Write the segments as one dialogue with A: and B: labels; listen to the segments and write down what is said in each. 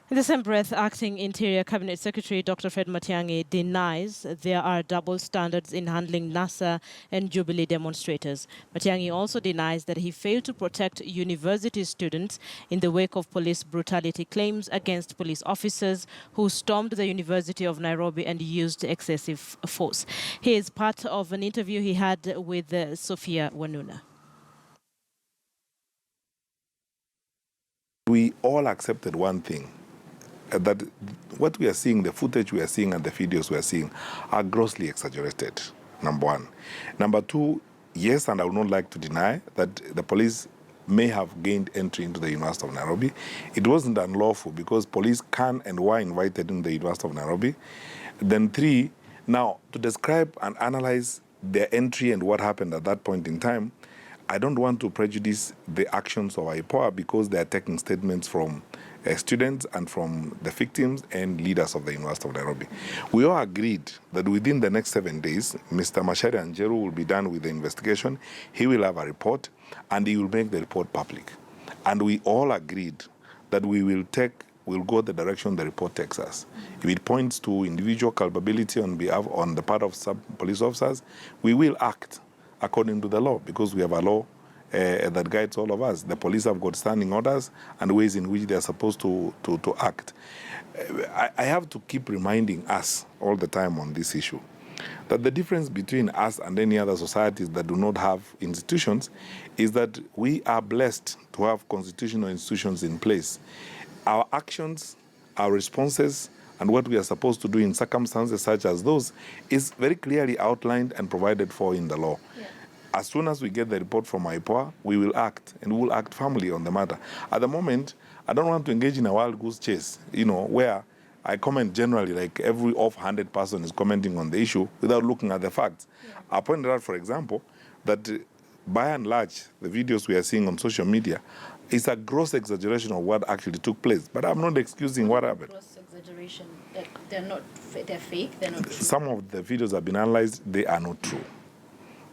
A: In the same breath, Acting Interior Cabinet Secretary Dr. Fred Matiang'i denies there are double standards in handling NASA and Jubilee demonstrators. Matiang'i also denies that he failed to protect university students in the wake of police brutality claims against police officers who stormed the University of Nairobi and used excessive force. He is part of an interview he had with Sophia Wanuna.
B: We all accepted one thing, that what we are seeing, the footage we are seeing and the videos we are seeing are grossly exaggerated, number one. Number two, yes, and I would not like to deny that the police may have gained entry into the University of Nairobi. It wasn't unlawful because police can and were invited in the University of Nairobi. Then three, now to describe and analyze their entry and what happened at that point in time, I don't want to prejudice the actions of IPOA because they are taking statements from students and from the victims and leaders of the University of Nairobi. We all agreed that within the next 7 days, Mr. Macharia Njeru will be done with the investigation. He will have a report and he will make the report public. And we all agreed that we'll go the direction the report takes us. If it points to individual culpability on the part of some police officers, we will act according to the law, because we have a law that guides all of us. The police have got standing orders and ways in which they are supposed to act. I have to keep reminding us all the time on this issue that the difference between us and any other societies that do not have institutions is that we are blessed to have constitutional institutions in place. Our actions, our responses, and what we are supposed to do in circumstances such as those is very clearly outlined and provided for in the law. Yeah. As soon as we get the report from IPOA, we will act, and we will act firmly on the matter. At the moment, I don't want to engage in a wild goose chase, where I comment generally like every off-handed person is commenting on the issue without looking at the facts. Yeah. I pointed out, for example, that by and large, the videos we are seeing on social media is a gross exaggeration of what actually took place. But I'm not excusing what happened.
C: Gross exaggeration. They're fake. They're not true.
B: Some of the videos have been analyzed. They are not true.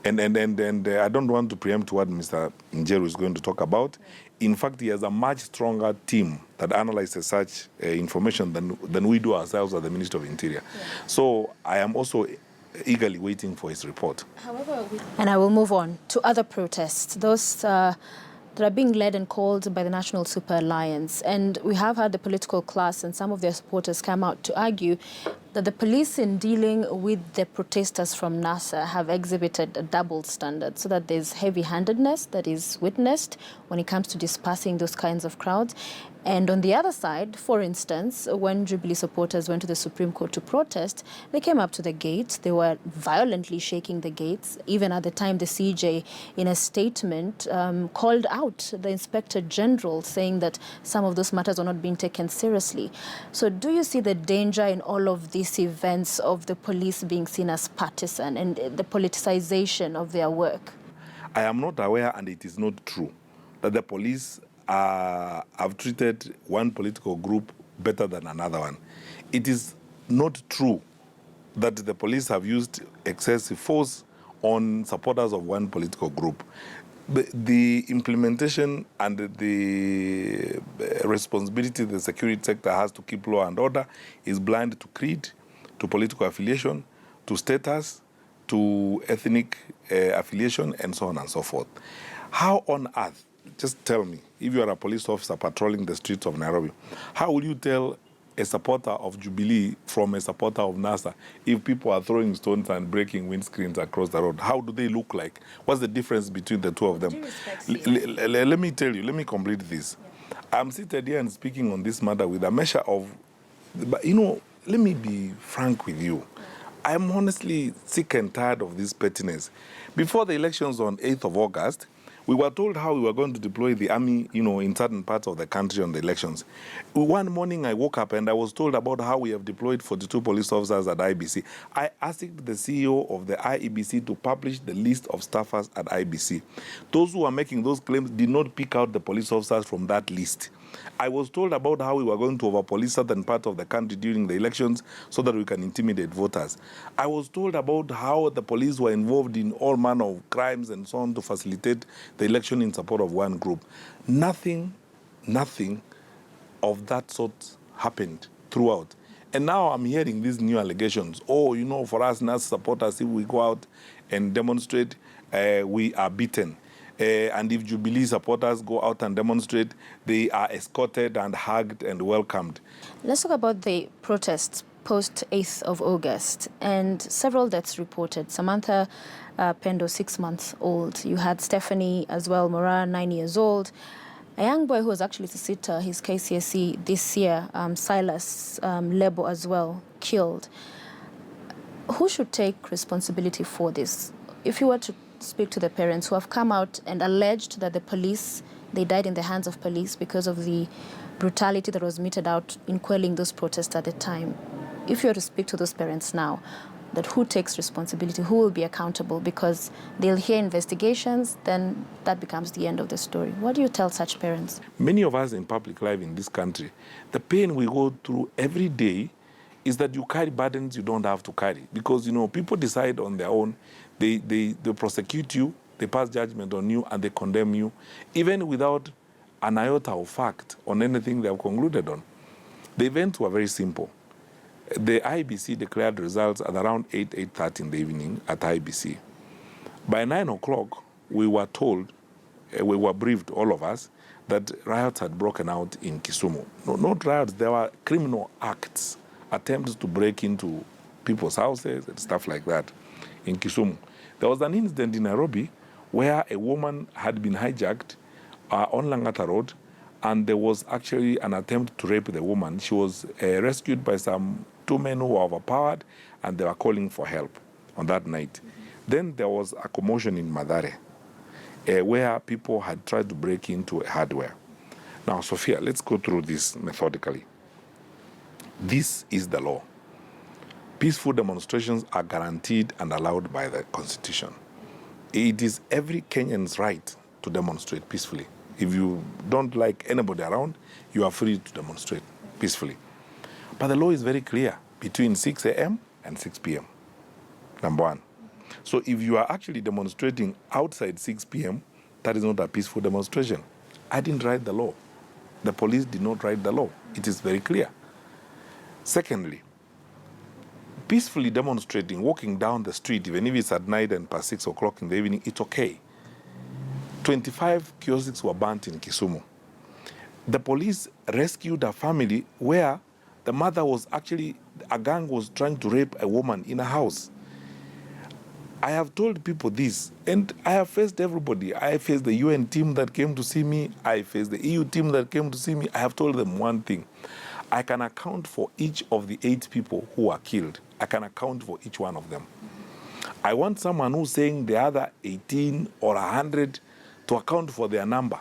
B: And I don't want to preempt what Mr. Njeru is going to talk about. Yeah. In fact, he has a much stronger team that analyzes such information than we do ourselves at the Ministry of Interior. Yeah. So I am also eagerly waiting for his report.
C: However, and I will move on to other protests. Those that are being led and called by the National Super Alliance. And we have had the political class and some of their supporters come out to argue that the police in dealing with the protesters from NASA have exhibited a double standard, so that there's heavy-handedness that is witnessed when it comes to dispersing those kinds of crowds. And on the other side, for instance, when Jubilee supporters went to the Supreme Court to protest, they came up to the gates. They were violently shaking the gates. Even at the time, the CJ, in a statement, called out the Inspector General, saying that some of those matters are not being taken seriously. So do you see the danger in all of these events of the police being seen as partisan and the politicization of their work?
B: I am not aware, and it is not true, that the police have treated one political group better than another one. It is not true that the police have used excessive force on supporters of one political group. The implementation and the responsibility the security sector has to keep law and order is blind to creed, to political affiliation, to status, to ethnic affiliation, and so on and so forth. How on earth, just tell me, if you are a police officer patrolling the streets of Nairobi, how will you tell a supporter of Jubilee from a supporter of NASA if people are throwing stones and breaking windscreens across the road? How do they look like? What's the difference between the two of them? Let me tell you, let me complete this. Yeah. I'm seated here and speaking on this matter with a measure of, but let me be frank with you. I'm honestly sick and tired of this pettiness. Before the elections on 8th of August, we were told how we were going to deploy the army, in certain parts of the country on the elections. One morning I woke up and I was told about how we have deployed 42 police officers at IBC. I asked the CEO of the IEBC to publish the list of staffers at IBC. Those who are making those claims did not pick out the police officers from that list. I was told about how we were going to over-police certain parts of the country during the elections so that we can intimidate voters. I was told about how the police were involved in all manner of crimes and so on to facilitate the election in support of one group. Nothing of that sort happened throughout. And now I'm hearing these new allegations. Oh, you know, for us NAS supporters, if we go out and demonstrate, we are beaten. And if Jubilee supporters go out and demonstrate, they are escorted and hugged and welcomed.
C: Let's talk about the protests post 8th of August and several deaths reported. Samantha Pendo, 6 months old. You had Stephanie as well, Mora, 9 years old. A young boy who was actually to sit his KCSE this year, Silas Lebo as well, killed. Who should take responsibility for this? If you were to speak to the parents who have come out and alleged that the police, they died in the hands of police because of the brutality that was meted out in quelling those protests at the time. If you were to speak to those parents now, that who takes responsibility, who will be accountable, because they'll hear investigations, then that becomes the end of the story. What do you tell such parents?
B: Many of us in public life in this country, the pain we go through every day is that you carry burdens you don't have to carry. Because, you know, people decide on their own, they prosecute you, they pass judgment on you, and they condemn you, even without an iota of fact on anything they have concluded on. The events were very simple. The IBC declared results at around 8:30 in the evening at IBC. By 9 o'clock, we were told, we were briefed, all of us, that riots had broken out in Kisumu. No, not riots, there were criminal acts, attempts to break into people's houses and stuff like that in Kisumu. There was an incident in Nairobi where a woman had been hijacked on Mombasa Road, and there was actually an attempt to rape the woman. She was rescued by some 2 men who were overpowered, and they were calling for help on that night. Then there was a commotion in Mathare, where people had tried to break into a hardware. Now, Sophia, let's go through this methodically. This is the law. Peaceful demonstrations are guaranteed and allowed by the Constitution. It is every Kenyan's right to demonstrate peacefully. If you don't like anybody around, you are free to demonstrate peacefully. But the law is very clear, between 6 a.m. and 6 p.m., number one. So if you are actually demonstrating outside 6 p.m., that is not a peaceful demonstration. I didn't write the law. The police did not write the law. It is very clear. Secondly, peacefully demonstrating, walking down the street, even if it's at night and past 6 o'clock in the evening, it's okay. 25 kiosks were burnt in Kisumu. The police rescued a family where the mother was actually, a gang was trying to rape a woman in a house. I have told people this, and I have faced everybody. I faced the UN team that came to see me. I faced the EU team that came to see me. I have told them one thing. I can account for each of the 8 people who were killed. I can account for each one of them. I want someone who's saying the other 18 or 100 to account for their number.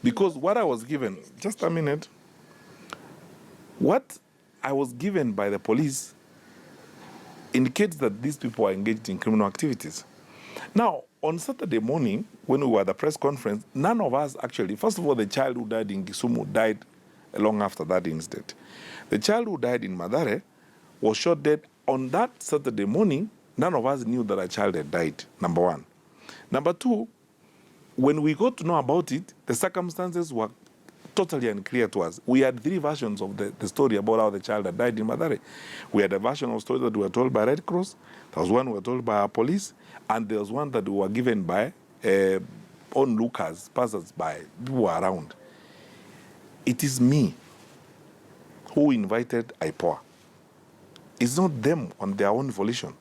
B: Because what I was given, just a minute, what I was given by the police indicates that these people are engaged in criminal activities. Now, on Saturday morning, when we were at the press conference, none of us actually, first of all, the child who died in Kisumu died long after that incident. The child who died in Mathare was shot dead on that Saturday morning. None of us knew that a child had died, number one. Number two, when we got to know about it, the circumstances were totally unclear to us. We had 3 versions of the story about how the child had died in Mathare. We had a version of the story that we were told by Red Cross, there was one we were told by our police, and there was one that we were given by onlookers, passers-by, people who were around. It is me who invited IPOA. It's not them on their own volition.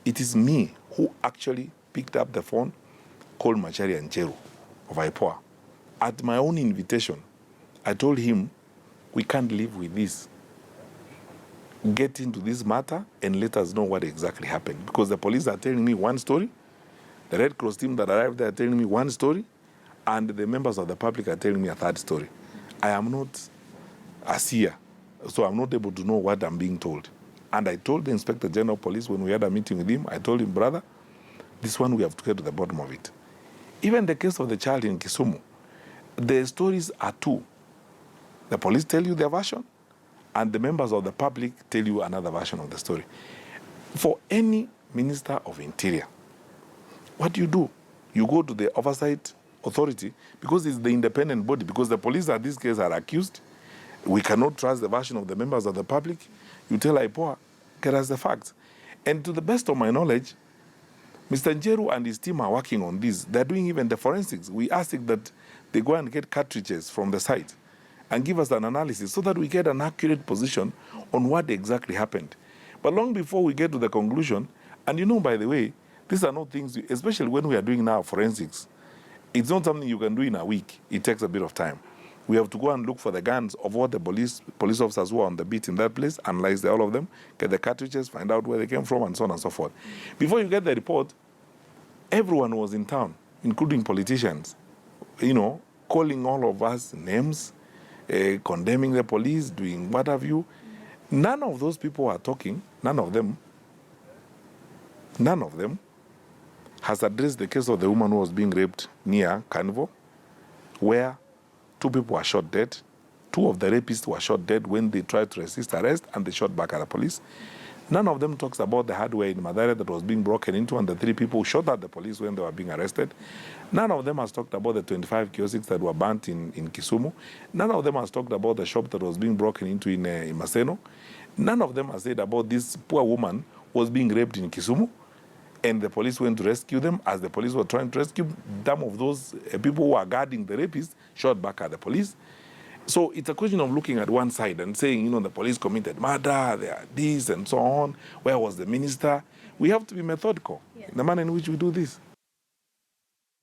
B: It is me who actually picked up the phone, called Machari and Cheru of IPOA. At my own invitation, I told him, we can't live with this. Get into this matter and let us know what exactly happened. Because the police are telling me one story, the Red Cross team that arrived there are telling me one story, and the members of the public are telling me a third story. I am not a seer, so I'm not able to know what I'm being told. And I told the Inspector General of Police when we had a meeting with him, I told him, brother, this one we have to get to the bottom of it. Even the case of the child in Kisumu, the stories are 2. The police tell you their version, and the members of the public tell you another version of the story. For any Minister of Interior, what do? You go to the oversight authority, because it's the independent body, because the police at this case are accused. We cannot trust the version of the members of the public. You tell IPOA, get us the facts. And to the best of my knowledge, Mr. Njeru and his team are working on this. They're doing even the forensics. We asked that they go and get cartridges from the site and give us an analysis so that we get an accurate position on what exactly happened. But long before we get to the conclusion, and you know, by the way, these are not things, especially when we are doing now forensics, it's not something you can do in a week. It takes a bit of time. We have to go and look for the guns of all the police officers who are on the beat in that place, analyze all of them, get the cartridges, find out where they came from, and so on and so forth. Before you get the report, everyone was in town, including politicians, you know, calling all of us names, condemning the police, doing what have you. None of those people are talking, none of them has addressed the case of the woman who was being raped near Carnival, where 2 people were shot dead. 2 of the rapists were shot dead when they tried to resist arrest, and they shot back at the police. None of them talks about the hardware in Mathare that was being broken into and the 3 people who shot at the police when they were being arrested. None of them has talked about the 25 kiosks that were burnt in Kisumu. None of them has talked about the shop that was being broken into in Maseno. None of them has said about this poor woman who was being raped in Kisumu, and the police went to rescue them. As the police were trying to rescue, some of those people who were guarding the rapists shot back at the police. So it's a question of looking at one side and saying, you know, the police committed murder, they are this and so on. Where was the minister? We have to be methodical in the manner in which we do this.